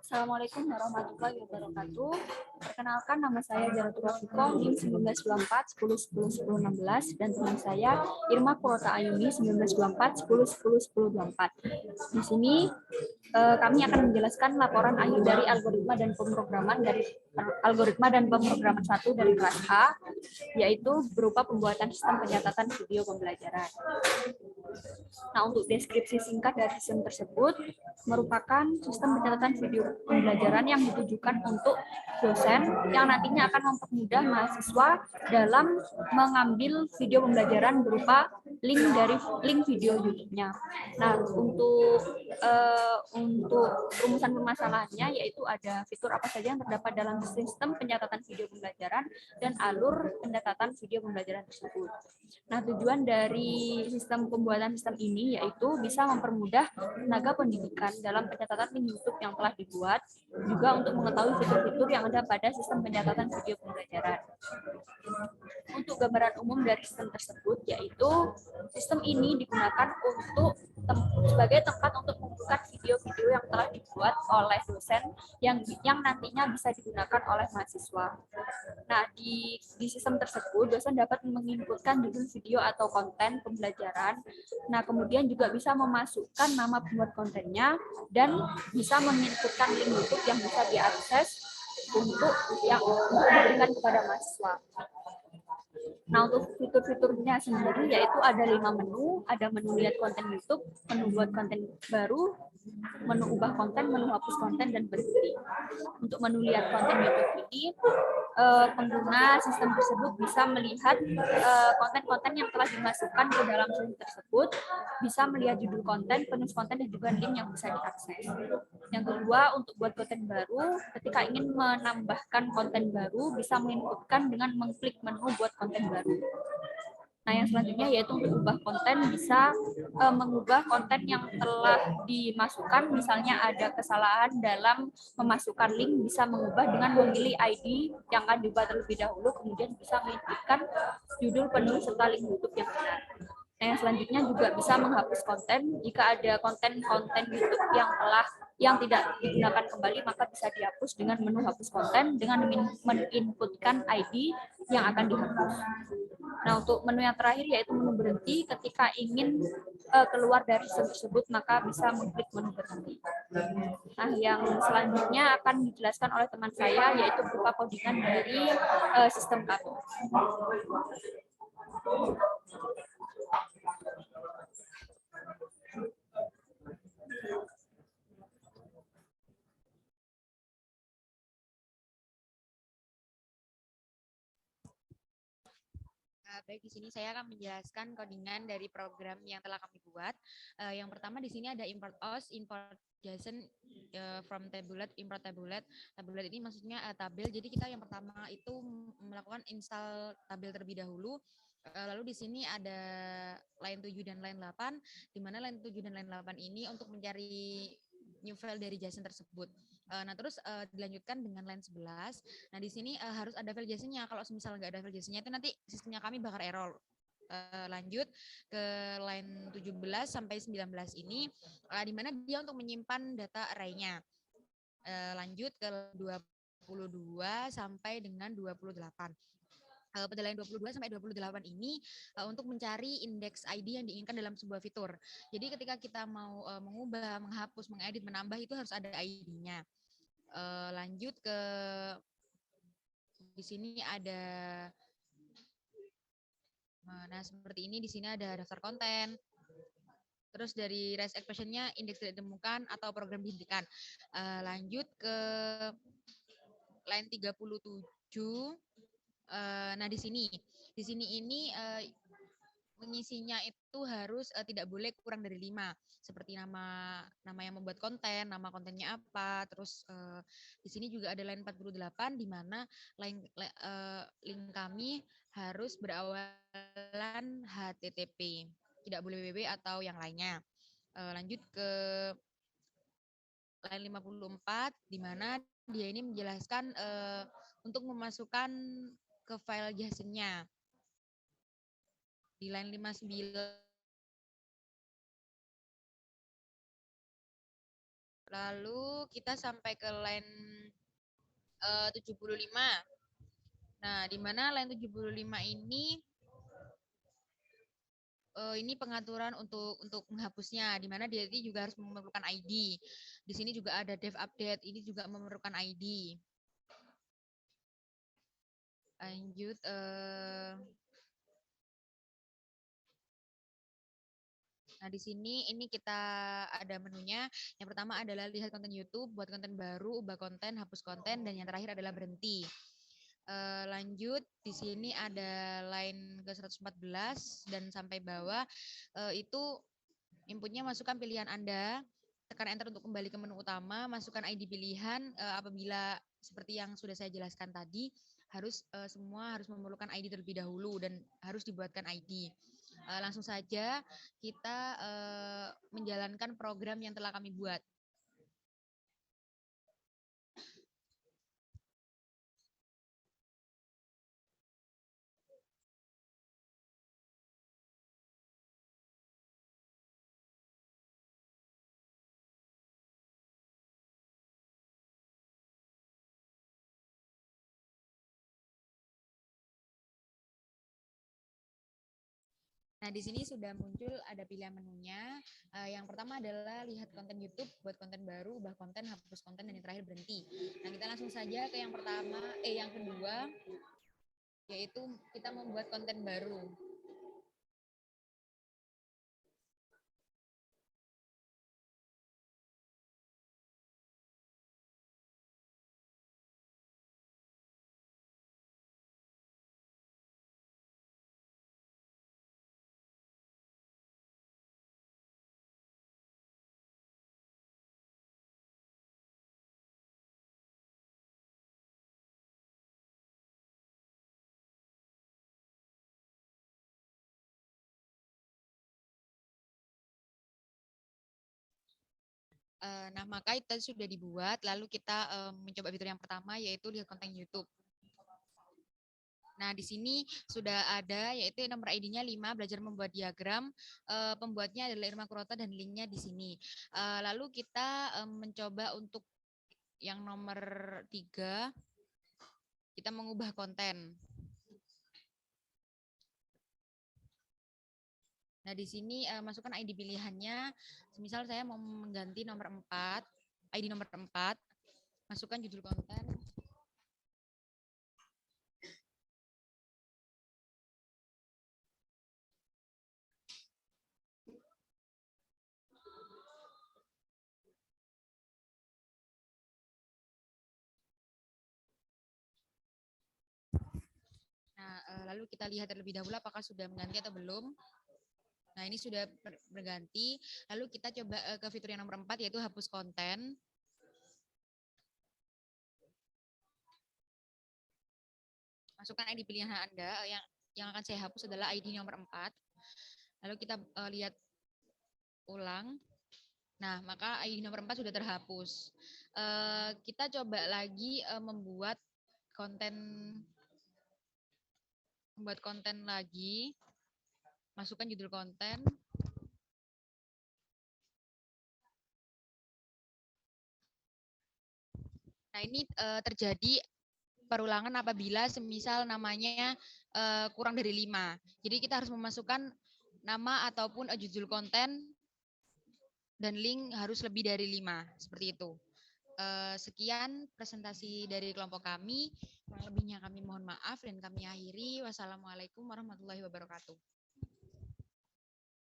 Assalamualaikum warahmatullahi wabarakatuh. Perkenalkan, nama saya Jaratul Rafiko, NIM 1924 10 10 10 16, dan teman saya Irma Kurota Ayuni 1924 10 10 10 24. Di sini kami akan menjelaskan laporan akhir dari algoritma dan pemrograman 1 dari kelas A, yaitu berupa pembuatan sistem pencatatan video pembelajaran. Nah, untuk deskripsi singkat dari sistem tersebut merupakan sistem pencatatan video pembelajaran yang ditujukan untuk dosen yang nantinya akan mempermudah mahasiswa dalam mengambil video pembelajaran berupa link video YouTube-nya. Nah, untuk rumusan permasalahannya yaitu ada fitur apa saja yang terdapat dalam sistem pencatatan video pembelajaran dan alur pencatatan video pembelajaran tersebut. Nah, tujuan dari sistem pembuatan sistem ini yaitu bisa mempermudah tenaga pendidikan dalam pencatatan link YouTube yang telah dibuat, juga untuk mengetahui fitur-fitur yang ada pada sistem pencatatan video pembelajaran. Untuk gambaran umum dari sistem tersebut, yaitu sistem ini digunakan sebagai tempat untuk membuka video-video yang telah dibuat oleh dosen yang nantinya bisa digunakan oleh mahasiswa. Nah, di sistem tersebut, dosen dapat menginputkan judul video atau konten pembelajaran. Nah, kemudian juga bisa memasukkan nama pembuat kontennya dan bisa menginputkan link YouTube yang bisa diakses untuk diberikan kepada mahasiswa. Nah, untuk fitur-fiturnya sendiri yaitu ada 5 menu, ada menu lihat konten YouTube, menu buat konten baru, menu ubah konten, menu hapus konten, dan berhenti. Untuk menu lihat konten YouTube ini, pengguna sistem tersebut bisa melihat konten-konten yang telah dimasukkan ke dalam sistem tersebut, bisa melihat judul konten, penulis konten, dan juga link yang bisa diakses. Yang kedua, untuk buat konten baru, ketika ingin menambahkan konten baru, bisa menginputkan dengan mengklik menu buat konten baru. Nah, yang selanjutnya yaitu untuk ubah konten, bisa mengubah konten yang telah dimasukkan, misalnya ada kesalahan dalam memasukkan link, bisa mengubah dengan memilih ID yang akan diubah terlebih dahulu, kemudian bisa menginputkan judul, penulis, serta link YouTube yang benar. Nah, yang selanjutnya juga bisa menghapus konten. Jika ada konten-konten YouTube yang tidak digunakan kembali, maka bisa dihapus dengan menu hapus konten dengan menginputkan ID yang akan dihapus. Nah, untuk menu yang terakhir yaitu menu berhenti. Ketika ingin keluar dari sistem tersebut, maka bisa mengklik menu berhenti. Nah, yang selanjutnya akan dijelaskan oleh teman saya yaitu berupa codingan dari sistem kami. Baik, di sini saya akan menjelaskan codingan dari program yang telah kami buat. Yang pertama di sini ada import OS, import JSON from tablet, import tablet. Tablet ini maksudnya tabel. Jadi kita yang pertama itu melakukan install tabel terlebih dahulu. Lalu di sini ada line 7 dan line 8, di mana line 7 dan line 8 ini untuk mencari new file dari JSON tersebut. Nah, terus dilanjutkan dengan line 11. Nah, di sini harus ada file JSON-nya. Kalau misalnya nggak ada file JSON-nya itu nanti sistemnya kami bakal error. Lanjut ke line 17 sampai 19 ini, di mana dia untuk menyimpan data array-nya. Lanjut ke 22 sampai dengan 28. Pada line 22 sampai 28 ini untuk mencari indeks ID yang diinginkan dalam sebuah fitur. Jadi ketika kita mau mengubah, menghapus, mengedit, menambah itu harus ada ID-nya. Lanjut ke di sini ada, nah seperti ini, di sini ada daftar konten. Terus dari REST expression-nya indeks tidak ditemukan atau program dihentikan. Lanjut ke line 37. Nah di sini ini mengisinya itu harus tidak boleh kurang dari 5, seperti nama yang membuat konten, nama kontennya apa. Terus di sini juga ada line 48 di mana link kami harus berawalan HTTP, tidak boleh www atau yang lainnya. Lanjut ke line 54 di mana dia ini menjelaskan untuk memasukkan ke file JSON-nya. Di line 59 Lalu kita sampai ke line 75. Nah, di mana line 75 ini pengaturan untuk menghapusnya, di mana dia juga harus memerlukan ID. Di sini juga ada dev update, ini juga memerlukan ID. Lanjut. Nah, di sini ini kita ada menunya. Yang pertama adalah lihat konten YouTube, buat konten baru, ubah konten, hapus konten, dan yang terakhir adalah berhenti. Lanjut, di sini ada line ke 114 dan sampai bawah itu inputnya masukkan pilihan Anda, tekan enter untuk kembali ke menu utama, masukkan ID pilihan. Apabila seperti yang sudah saya jelaskan tadi, semua harus memerlukan ID terlebih dahulu dan harus dibuatkan ID. Langsung saja kita menjalankan program yang telah kami buat. Nah, di sini sudah muncul ada pilihan menunya. Yang pertama adalah lihat konten YouTube, buat konten baru, ubah konten, hapus konten, dan yang terakhir berhenti. Nah, kita langsung saja ke yang kedua, yaitu kita membuat konten baru. Nah, maka itu sudah dibuat, lalu kita mencoba fitur yang pertama, yaitu lihat konten YouTube. Nah, di sini sudah ada, yaitu nomor ID-nya 5, belajar membuat diagram. Pembuatnya adalah Irma Kurota dan linknya di sini. Lalu kita mencoba untuk yang nomor 3, kita mengubah konten. Nah, di sini masukkan ID pilihannya. Misal saya mau mengganti nomor 4, ID nomor 4, masukkan judul konten. Nah, lalu kita lihat terlebih dahulu apakah sudah mengganti atau belum. Nah, ini sudah berganti. Lalu kita coba ke fitur yang nomor 4, yaitu hapus konten. Masukkan ID pilihan Anda. Yang akan saya hapus adalah ID nomor 4. Lalu kita lihat ulang. Nah, maka ID nomor 4 sudah terhapus. Kita coba lagi membuat konten lagi. Masukkan judul konten. Nah, ini terjadi perulangan apabila semisal namanya kurang dari 5. Jadi kita harus memasukkan nama ataupun judul konten dan link harus lebih dari 5. Seperti itu. Sekian presentasi dari kelompok kami. Kurang lebihnya kami mohon maaf dan kami akhiri. Wassalamualaikum warahmatullahi wabarakatuh.